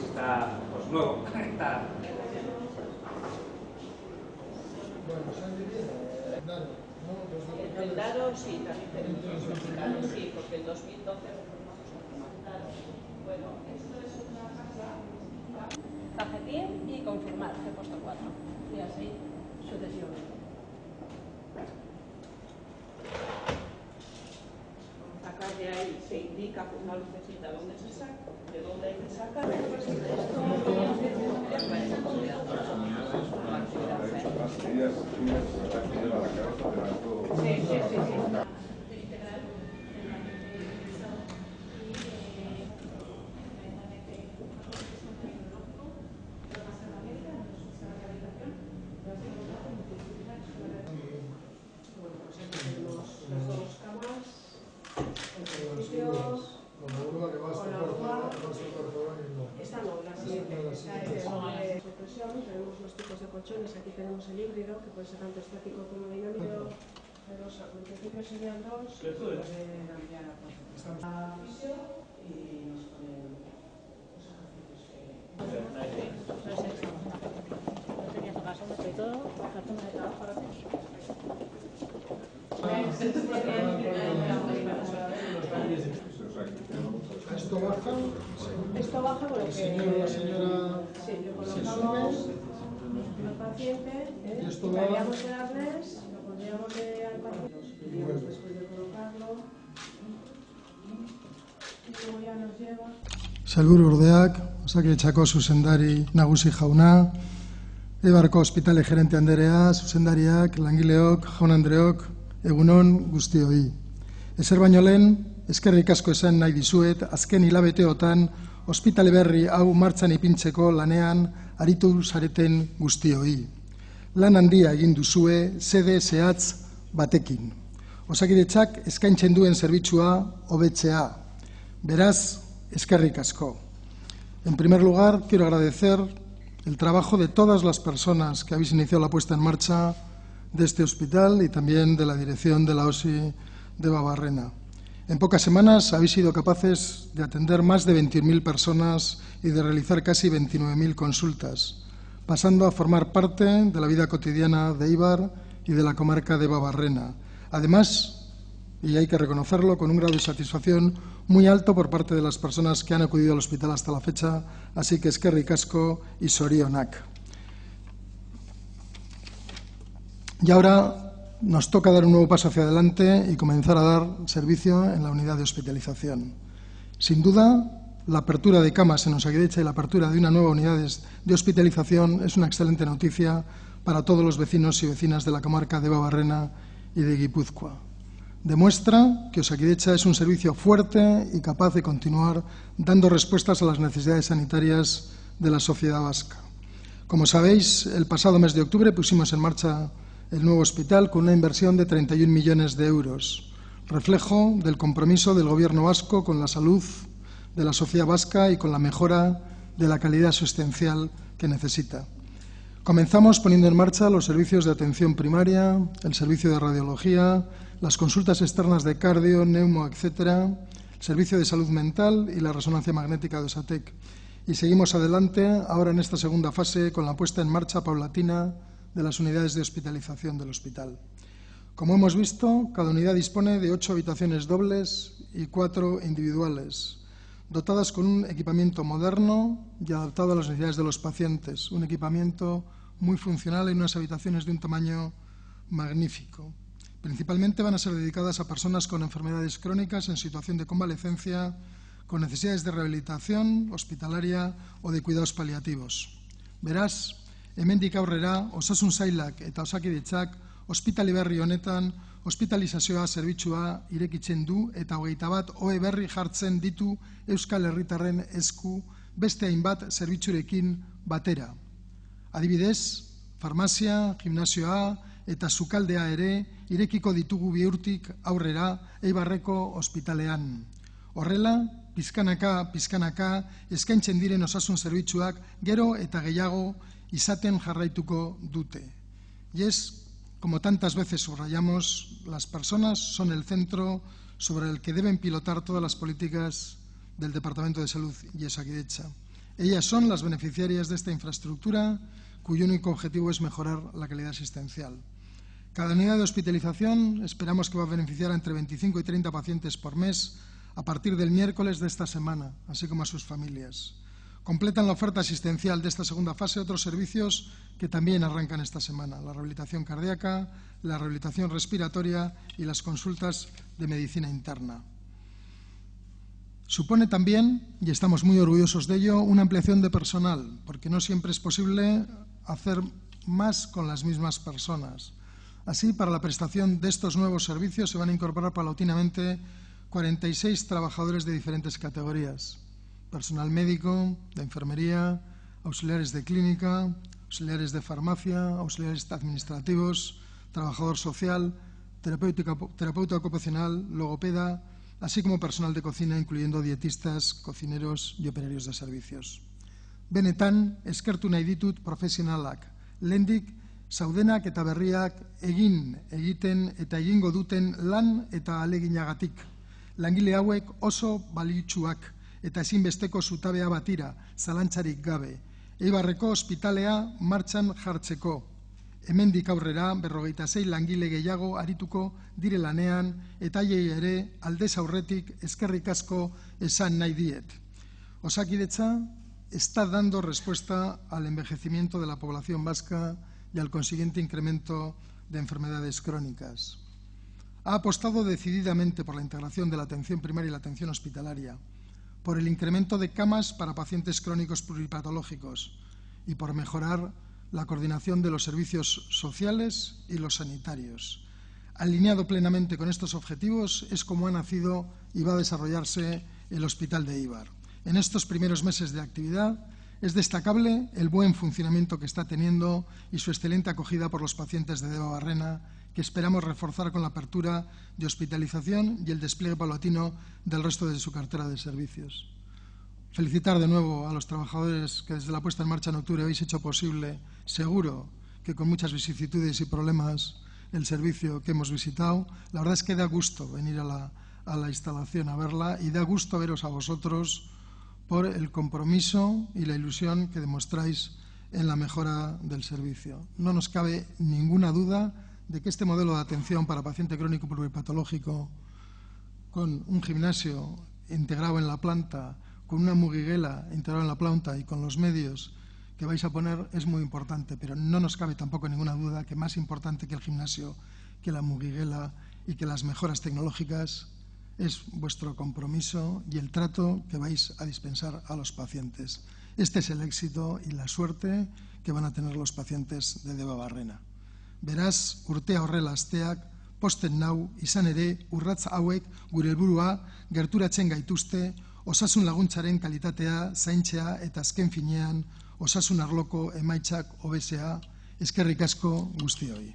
está pues, nuevo. Está... El dado sí, también tenemos los mexicanos, sí, porque en 2012... Bueno, esto es una casa... Tarjetín y confirmar, he puesto 4. Y así sucesivamente. Acá de ahí se indica con una lucecita dónde se saca, de dónde hay que sacar. Tenemos los tipos de colchones, aquí tenemos el híbrido, que puede ser tanto estático como dinámico. En principio serían 2, se pueden ampliar a 4. La visión y nos ponen los ejercicios que... No tenía tocasometro y todo, cartón de trabajo ahora mismo. ¿Esto baja? Esto baja porque el señor o la señora sí, le se colocamos sube al paciente, y esto va... deberíamos de darles, lo pondríamos al paciente, lo subiríamos después de colocarlo y luego ya nos lleva. Sailburuordeak, Osakidetzako zuzendari nagusi jauna, Eibarko ospitale gerente anderea, zuzendariak, langileok, jaun andreok, egunon guztioi. Ezer baino lehen, eskerrik asko esan nahi dizuet, azken hilabeteotan ospitale berri hau martxan ipintzeko lanean aritu zareten guztioi. Lan handia egin duzue, xede zehatz batekin. Osakidetzak eskaintzen duen zerbitzua hobetzea. Beraz, eskerrik asko. En primer lugar, quiero agradecer el trabajo de todas las personas que habéis iniciado la puesta en marcha de este hospital y también de la dirección de la OSI de Babarrena. En pocas semanas habéis sido capaces de atender más de 21.000 personas y de realizar casi 29.000 consultas, pasando a formar parte de la vida cotidiana de Eibar y de la comarca de Babarrena. Además, y hay que reconocerlo, con un grado de satisfacción muy alto por parte de las personas que han acudido al hospital hasta la fecha, así que eskerrik asko y zorionak. Y ahora nos toca dar un nuevo paso hacia adelante y comenzar a dar servicio en la unidad de hospitalización. Sin duda, la apertura de camas en Osakidetza y la apertura de una nueva unidad de hospitalización es una excelente noticia para todos los vecinos y vecinas de la comarca de Babarrena y de Guipúzcoa. Demuestra que Osakidetza es un servicio fuerte y capaz de continuar dando respuestas a las necesidades sanitarias de la sociedad vasca. Como sabéis, el pasado mes de octubre pusimos en marcha el nuevo hospital con una inversión de 31 millones de euros, reflejo del compromiso del Gobierno vasco con la salud de la sociedad vasca y con la mejora de la calidad asistencial que necesita. Comenzamos poniendo en marcha los servicios de atención primaria, el servicio de radiología, las consultas externas de cardio, neumo, etcétera, el servicio de salud mental y la resonancia magnética de Osatek. Y seguimos adelante ahora en esta segunda fase con la puesta en marcha paulatina de las unidades de hospitalización del hospital. Como hemos visto, cada unidad dispone de 8 habitaciones dobles y 4 individuales, dotadas con un equipamiento moderno y adaptado a las necesidades de los pacientes, un equipamiento muy funcional en unas habitaciones de un tamaño magnífico. Principalmente van a ser dedicadas a personas con enfermedades crónicas en situación de convalecencia, con necesidades de rehabilitación hospitalaria o de cuidados paliativos. Beraz, hemendik aurrera, osasun sailak eta Osakidetzak ospitale berri honetan hospitalizazioa zerbitzua irekitzen du eta 21 OE berri jartzen ditu Euskal Herritarren esku beste hainbat zerbitzurekin batera. Adibidez, farmazia, gimnasioa eta sukaldea ere irekiko ditugu bihurtik aurrera Eibarreko ospitalean. Horrela, pizkanaka eskaintzen diren osasun zerbitzuak gero eta gehiago izaten jarraituko dute. Y es, como tantas veces subrayamos, las personas son el centro sobre el que deben pilotar todas las políticas del Departamento de Salud y Osakidetza. Ellas son las beneficiarias de esta infraestructura, cuyo único objetivo es mejorar la calidad asistencial. Cada unidad de hospitalización esperamos que va a beneficiar a entre 25 y 30 pacientes por mes a partir del miércoles de esta semana, así como a sus familias. Completan la oferta asistencial de esta segunda fase otros servicios que también arrancan esta semana: la rehabilitación cardíaca, la rehabilitación respiratoria y las consultas de medicina interna. Supone también, y estamos muy orgullosos de ello, una ampliación de personal, porque no siempre es posible hacer más con las mismas personas. Así, para la prestación de estos nuevos servicios se van a incorporar paulatinamente 46 trabajadores de diferentes categorías: personal médico, de enfermería, auxiliares de clínica, auxiliares de farmacia, auxiliares administrativos, trabajador social, terapeuta ocupacional, logopeda, así como personal de cocina, incluyendo dietistas, cocineros y operarios de servicios. Benetan, eskertu nahi ditut profesionalak, lehendik zaudenak eta berriak egiten eta egingo duten lan eta ahaleginagatik. Langile hauek oso balitsuak eta ezinbesteko zutabea batira, zalantzarik gabe. Eibarreko ospitalea martxan jartzeko. Hemendik aurrera 46 langile gehiago arituko dire lanean eta haiei ere aldez aurretik eskerrik asko esan nahi diet. Osakidetza está dando respuesta al envejecimiento de la población vasca y al consiguiente incremento de enfermedades crónicas. Ha apostado decididamente por la integración de la atención primaria y la atención hospitalaria, por el incremento de camas para pacientes crónicos pluripatológicos y por mejorar la coordinación de los servicios sociales y los sanitarios. Alineado plenamente con estos objetivos es como ha nacido y va a desarrollarse el Hospital de Eibar. En estos primeros meses de actividad es destacable el buen funcionamiento que está teniendo y su excelente acogida por los pacientes de Debabarrena, que esperamos reforzar con la apertura de hospitalización y el despliegue paulatino del resto de su cartera de servicios. Felicitar de nuevo a los trabajadores que desde la puesta en marcha en octubre habéis hecho posible, seguro que con muchas vicisitudes y problemas, el servicio que hemos visitado. La verdad es que da gusto venir a la instalación a verla y da gusto veros a vosotros por el compromiso y la ilusión que demostráis en la mejora del servicio. No nos cabe ninguna duda de que este modelo de atención para paciente crónico pluripatológico, con un gimnasio integrado en la planta, con una muguiguela integrada en la planta y con los medios que vais a poner, es muy importante, pero no nos cabe tampoco ninguna duda que más importante que el gimnasio, que la muguiguela y que las mejoras tecnológicas es vuestro compromiso y el trato que vais a dispensar a los pacientes. Este es el éxito y la suerte que van a tener los pacientes de Debabarrena. Beraz, urtea horrela hasteak, posten nau, izan ere, urratz hauek gure helburua gerturatzen gaituzte, osasun laguntzaren kalitatea, zaintzea eta azken finean, osasun arloko emaitzak hobezea. Eskerrik asko guztioi.